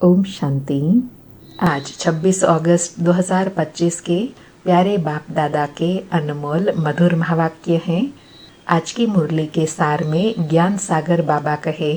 ओम शांति। आज 26 अगस्त 2025 के प्यारे बाप दादा के अनमोल मधुर महावाक्य हैं। आज की मुरली के सार में ज्ञान सागर बाबा कहे,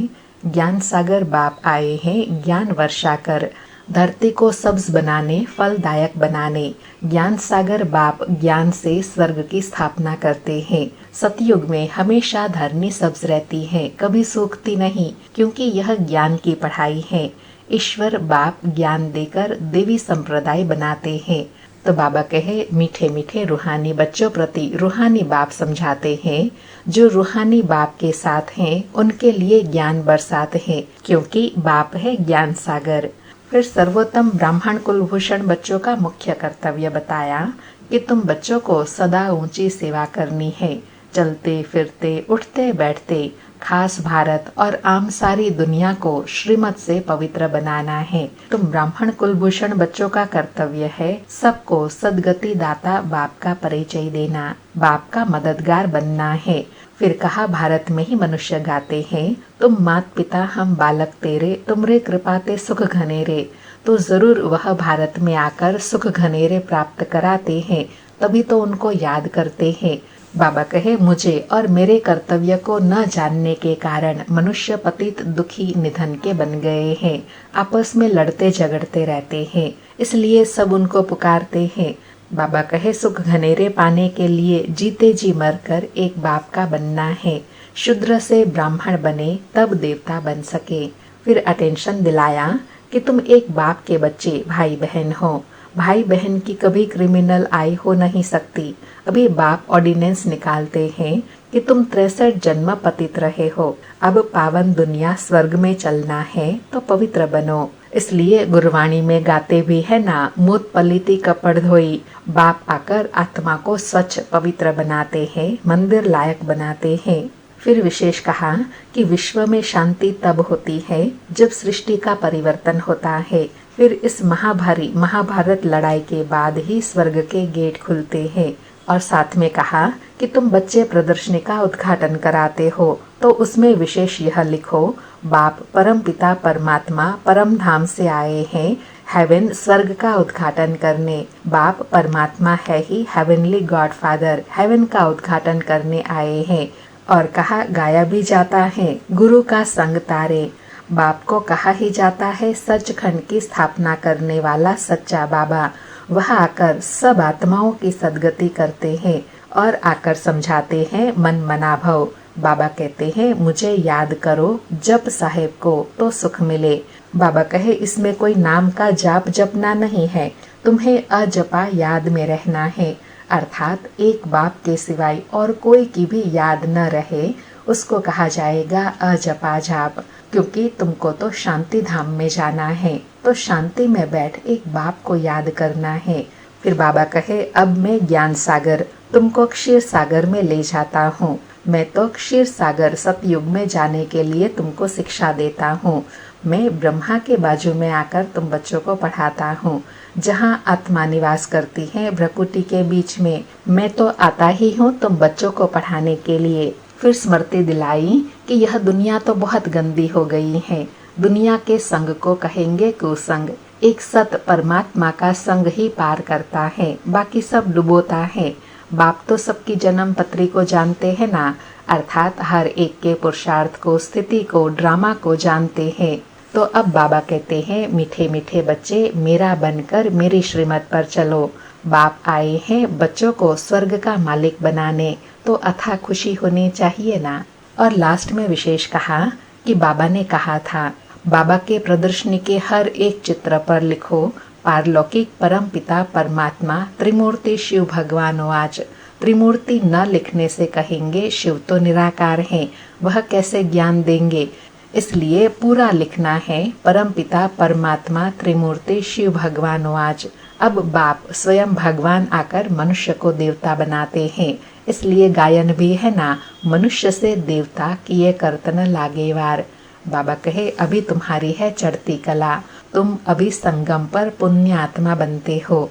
ज्ञान सागर बाप आए हैं ज्ञान वर्षा कर, धरती को सब्ज बनाने, फलदायक बनाने। ज्ञान सागर बाप ज्ञान से स्वर्ग की स्थापना करते हैं। सतयुग में हमेशा धरनी सब्ज रहती है, कभी सूखती नहीं, क्योंकि यह ज्ञान की पढ़ाई है। ईश्वर बाप ज्ञान देकर देवी संप्रदाय बनाते हैं। तो बाबा कहे, मीठे मीठे रूहानी बच्चों प्रति रूहानी बाप समझाते हैं। जो रूहानी बाप के साथ हैं उनके लिए ज्ञान बरसात है, क्योंकि बाप है ज्ञान सागर। फिर सर्वोत्तम ब्राह्मण कुलभूषण बच्चों का मुख्य कर्तव्य बताया कि तुम बच्चों को सदा ऊंची सेवा करनी है। चलते फिरते उठते बैठते खास भारत और आम सारी दुनिया को श्रीमत से पवित्र बनाना है। तुम ब्राह्मण कुलभूषण बच्चों का कर्तव्य है सबको सदगति दाता बाप का परिचय देना, बाप का मददगार बनना है। फिर कहा, भारत में ही मनुष्य गाते हैं, तुम मात पिता हम बालक तेरे, तुमरे कृपाते सुख घनेरे। तो जरूर वह भारत में आकर सुख घनेरे प्राप्त कराते हैं, तभी तो उनको याद करते हैं। बाबा कहे, मुझे और मेरे कर्तव्य को न जानने के कारण मनुष्य पतित दुखी निधन के बन गए हैं, आपस में लड़ते झगड़ते रहते हैं, इसलिए सब उनको पुकारते हैं। बाबा कहे, सुख घनेरे पाने के लिए जीते जी मरकर एक बाप का बनना है। शूद्र से ब्राह्मण बने तब देवता बन सके। फिर अटेंशन दिलाया कि तुम एक बाप के बच्चे भाई बहन हो। भाई बहन की कभी क्रिमिनल आई हो नहीं सकती। अभी बाप ऑर्डिनेंस निकालते हैं कि तुम 63 जन्म पतित रहे हो, अब पावन दुनिया स्वर्ग में चलना है तो पवित्र बनो। इसलिए गुरवाणी में गाते भी है ना, मूत पलिति कपड़ धोई। बाप आकर आत्मा को स्वच्छ पवित्र बनाते हैं, मंदिर लायक बनाते हैं। फिर विशेष कहा कि विश्व में शांति तब होती है जब सृष्टि का परिवर्तन होता है। फिर इस महाभारी महाभारत लड़ाई के बाद ही स्वर्ग के गेट खुलते हैं। और साथ में कहा कि तुम बच्चे प्रदर्शनी का उद्घाटन कराते हो तो उसमें विशेष यह लिखो, बाप परम पिता परमात्मा परम धाम से आए हैं हेवन स्वर्ग का उद्घाटन करने। बाप परमात्मा है ही हेवनली गॉड फादर, हेवन का उद्घाटन करने आए हैं। और कहा, गाया भी जाता है गुरु का संग तारे। बाप को कहा ही जाता है सचखंड की स्थापना करने वाला सच्चा बाबा। वह आकर सब आत्माओं की सदगति करते हैं और आकर समझाते हैं मन मना भव। बाबा कहते हैं, मुझे याद करो जप साहेब को तो सुख मिले। बाबा कहे, इसमें कोई नाम का जाप जपना नहीं है, तुम्हें अजपा याद में रहना है। अर्थात एक बाप के सिवाय और कोई की भी याद न रहे उसको कहा जाएगा अजपा जाप, क्योंकि तुमको तो शांति धाम में जाना है, तो शांति में बैठ एक बाप को याद करना है। फिर बाबा कहे, अब मैं ज्ञान सागर तुमको क्षीर सागर में ले जाता हूँ। मैं तो क्षीर सागर सतयुग में जाने के लिए तुमको शिक्षा देता हूँ। मैं ब्रह्मा के बाजू में आकर तुम बच्चों को पढ़ाता हूँ। जहाँ आत्मा निवास करती है भ्रकुटी के बीच में, मैं तो आता ही हूँ तुम बच्चों को पढ़ाने के लिए। फिर स्मृति दिलाई कि यह दुनिया तो बहुत गंदी हो गई है। दुनिया के संग को कहेंगे कुसंग। एक सत परमात्मा का संग ही पार करता है, बाकी सब डुबोता है। बाप तो सबकी जन्म पत्री को जानते हैं ना, अर्थात हर एक के पुरुषार्थ को, स्थिति को, ड्रामा को जानते हैं। तो अब बाबा कहते हैं, मीठे मीठे बच्चे मेरा बनकर मेरी श्रीमत पर चलो। बाप आए हैं बच्चों को स्वर्ग का मालिक बनाने, तो अथा खुशी होनी चाहिए ना। और लास्ट में विशेष कहा कि बाबा ने कहा था, बाबा के प्रदर्शनी के हर एक चित्र पर लिखो, पारलौकिक परम पिता परमात्मा त्रिमूर्ति शिव भगवान आज। त्रिमूर्ति न लिखने से कहेंगे शिव तो निराकार है, वह कैसे ज्ञान देंगे। इसलिए पूरा लिखना है, परम पिता परमात्मा त्रिमूर्ति शिव भगवान आज। अब बाप स्वयं भगवान आकर मनुष्य को देवता बनाते हैं, इसलिए गायन भी है ना, मनुष्य से देवता किए कर्तन लागेवार। बाबा कहे, अभी तुम्हारी है चढ़ती कला, तुम अभी संगम पर पुण्य आत्मा बनते हो।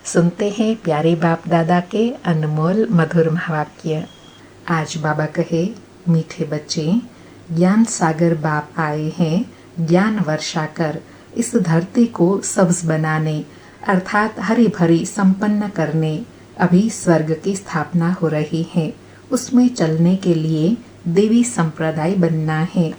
सुनते हैं प्यारे बाप दादा के अनमोल मधुर महावाक्य। आज बाबा कहे, मीठे बच्चे ज्ञान सागर बाप आए हैं ज्ञान वर्षा कर, इस धरती को सब्ज बनाने अर्थात हरी भरी संपन्न करने अभी स्वर्ग की स्थापना हो रही है। उसमें चलने के लिए देवी संप्रदाय बनना है।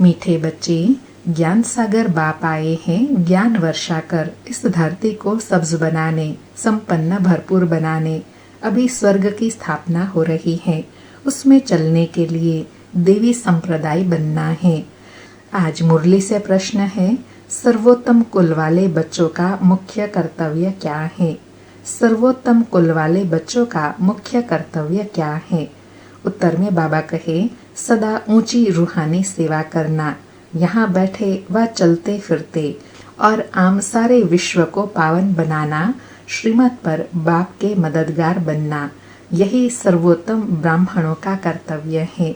मीठे बच्चे, ज्ञान सागर बाप आए हैं ज्ञान वर्षा कर इस धरती को सब्ज बनाने, संपन्न भरपूर बनाने। अभी स्वर्ग की स्थापना हो रही है। उसमें चलने के लिए देवी संप्रदाय बनना है। आज मुरली से प्रश्न है, सर्वोत्तम कुल वाले बच्चों का मुख्य कर्तव्य क्या है? सर्वोत्तम कुल वाले बच्चों का मुख्य कर्तव्य क्या है? उत्तर में बाबा कहे, सदा ऊंची रूहानी सेवा करना, यहाँ बैठे व चलते फिरते और आम सारे विश्व को पावन बनाना, श्रीमत पर बाप के मददगार बनना, यही सर्वोत्तम ब्राह्मणों का कर्तव्य है।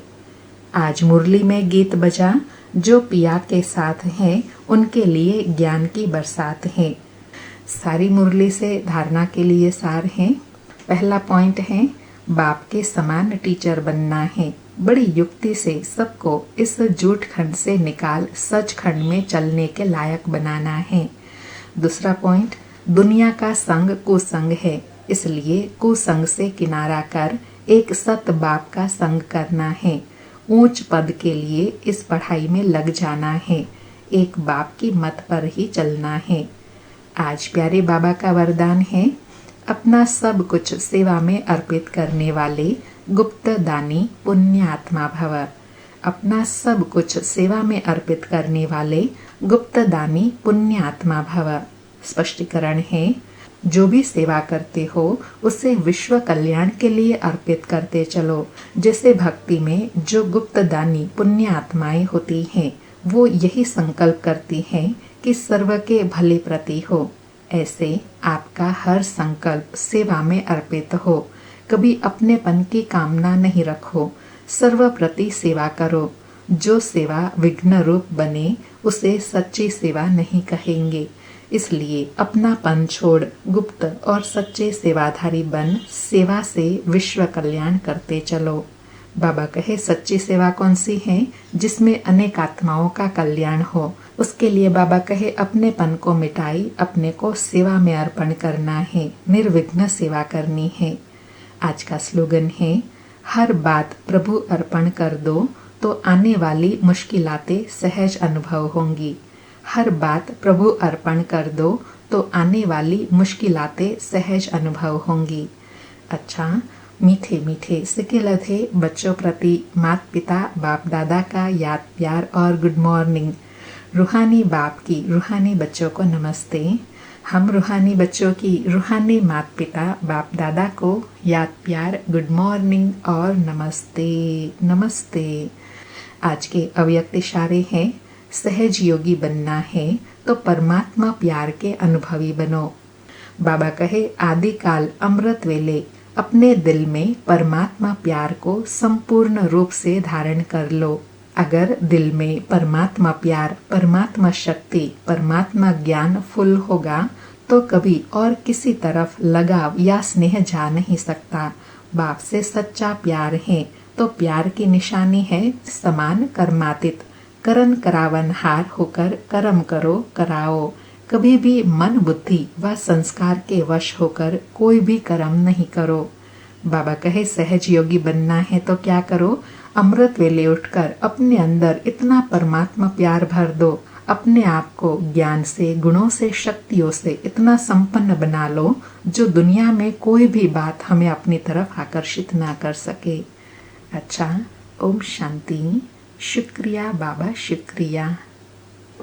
आज मुरली में गीत बजा, जो पिया के साथ हैं उनके लिए ज्ञान की बरसात है। सारी मुरली से धारणा के लिए सार है। पहला पॉइंट है, बाप के समान टीचर बनना है। बड़ी युक्ति से सबको इस झूठ खंड से निकाल सच खंड में चलने के लायक बनाना है। दूसरा पॉइंट, दुनिया का संग कुसंग है, इसलिए कुसंग से किनारा कर एक सत बाप का संग करना है। ऊंच पद के लिए इस पढ़ाई में लग जाना है। एक बाप की मत पर ही चलना है। आज प्यारे बाबा का वरदान है, अपना सब कुछ सेवा में अर्पित करने वाले गुप्त दानी पुण्यात्मा भव। अपना सब कुछ सेवा में अर्पित करने वाले गुप्त दानी पुण्यात्मा भव। स्पष्टीकरण है, जो भी सेवा करते हो उसे विश्व कल्याण के लिए अर्पित करते चलो। जैसे भक्ति में जो गुप्त दानी पुण्य आत्माएं होती हैं, वो यही संकल्प करती हैं कि सर्व के भले प्रति हो। ऐसे आपका हर संकल्प सेवा में अर्पित हो। कभी अपनेपन की कामना नहीं रखो, सर्व प्रति सेवा करो। जो सेवा विघ्न रूप बने उसे सच्ची सेवा नहीं कहेंगे। इसलिए अपनापन छोड़ गुप्त और सच्चे सेवाधारी बन सेवा से विश्व कल्याण करते चलो। बाबा कहे, सच्ची सेवा कौन सी है? जिसमें अनेक आत्माओं का कल्याण हो। उसके लिए बाबा कहे, अपनेपन को मिटाई अपने को सेवा में अर्पण करना है, निर्विघ्न सेवा करनी है। आज का स्लोगन है, हर बात प्रभु अर्पण कर दो तो आने वाली मुश्किलातें सहज अनुभव होंगी। हर बात प्रभु अर्पण कर दो तो आने वाली मुश्किलातें सहज अनुभव होंगी। अच्छा, मीठे मीठे सिके लधे बच्चों प्रति माता पिता बाप दादा का याद प्यार और गुड मॉर्निंग। रूहानी बाप की रूहानी बच्चों को नमस्ते। हम रूहानी बच्चों की रूहानी माता पिता बाप दादा को याद प्यार गुड मॉर्निंग और नमस्ते नमस्ते। आज के अव्यक्त इशारे हैं, सहज योगी बनना है तो परमात्मा प्यार के अनुभवी बनो। बाबा कहे, आदिकाल अमृत वेले अपने दिल में परमात्मा प्यार को संपूर्ण रूप से धारण कर लो। अगर दिल में परमात्मा प्यार, परमात्मा शक्ति, परमात्मा ज्ञान फुल होगा तो कभी और किसी तरफ लगाव या स्नेह जा नहीं सकता। बाप से सच्चा प्यार है तो प्यार की निशानी है समान कर्मातीत। करन करावन हार होकर कर्म करो कराओ। कभी भी मन बुद्धि व संस्कार के वश होकर कोई भी कर्म नहीं करो। बाबा कहे, सहज योगी बनना है तो क्या करो? अमृत वेले उठकर अपने अंदर इतना परमात्मा प्यार भर दो, अपने आप को ज्ञान से, गुणों से, शक्तियों से इतना संपन्न बना लो जो दुनिया में कोई भी बात हमें अपनी तरफ आकर्षित ना कर सके। अच्छा, ओम शांति। शुक्रिया बाबा, शुक्रिया।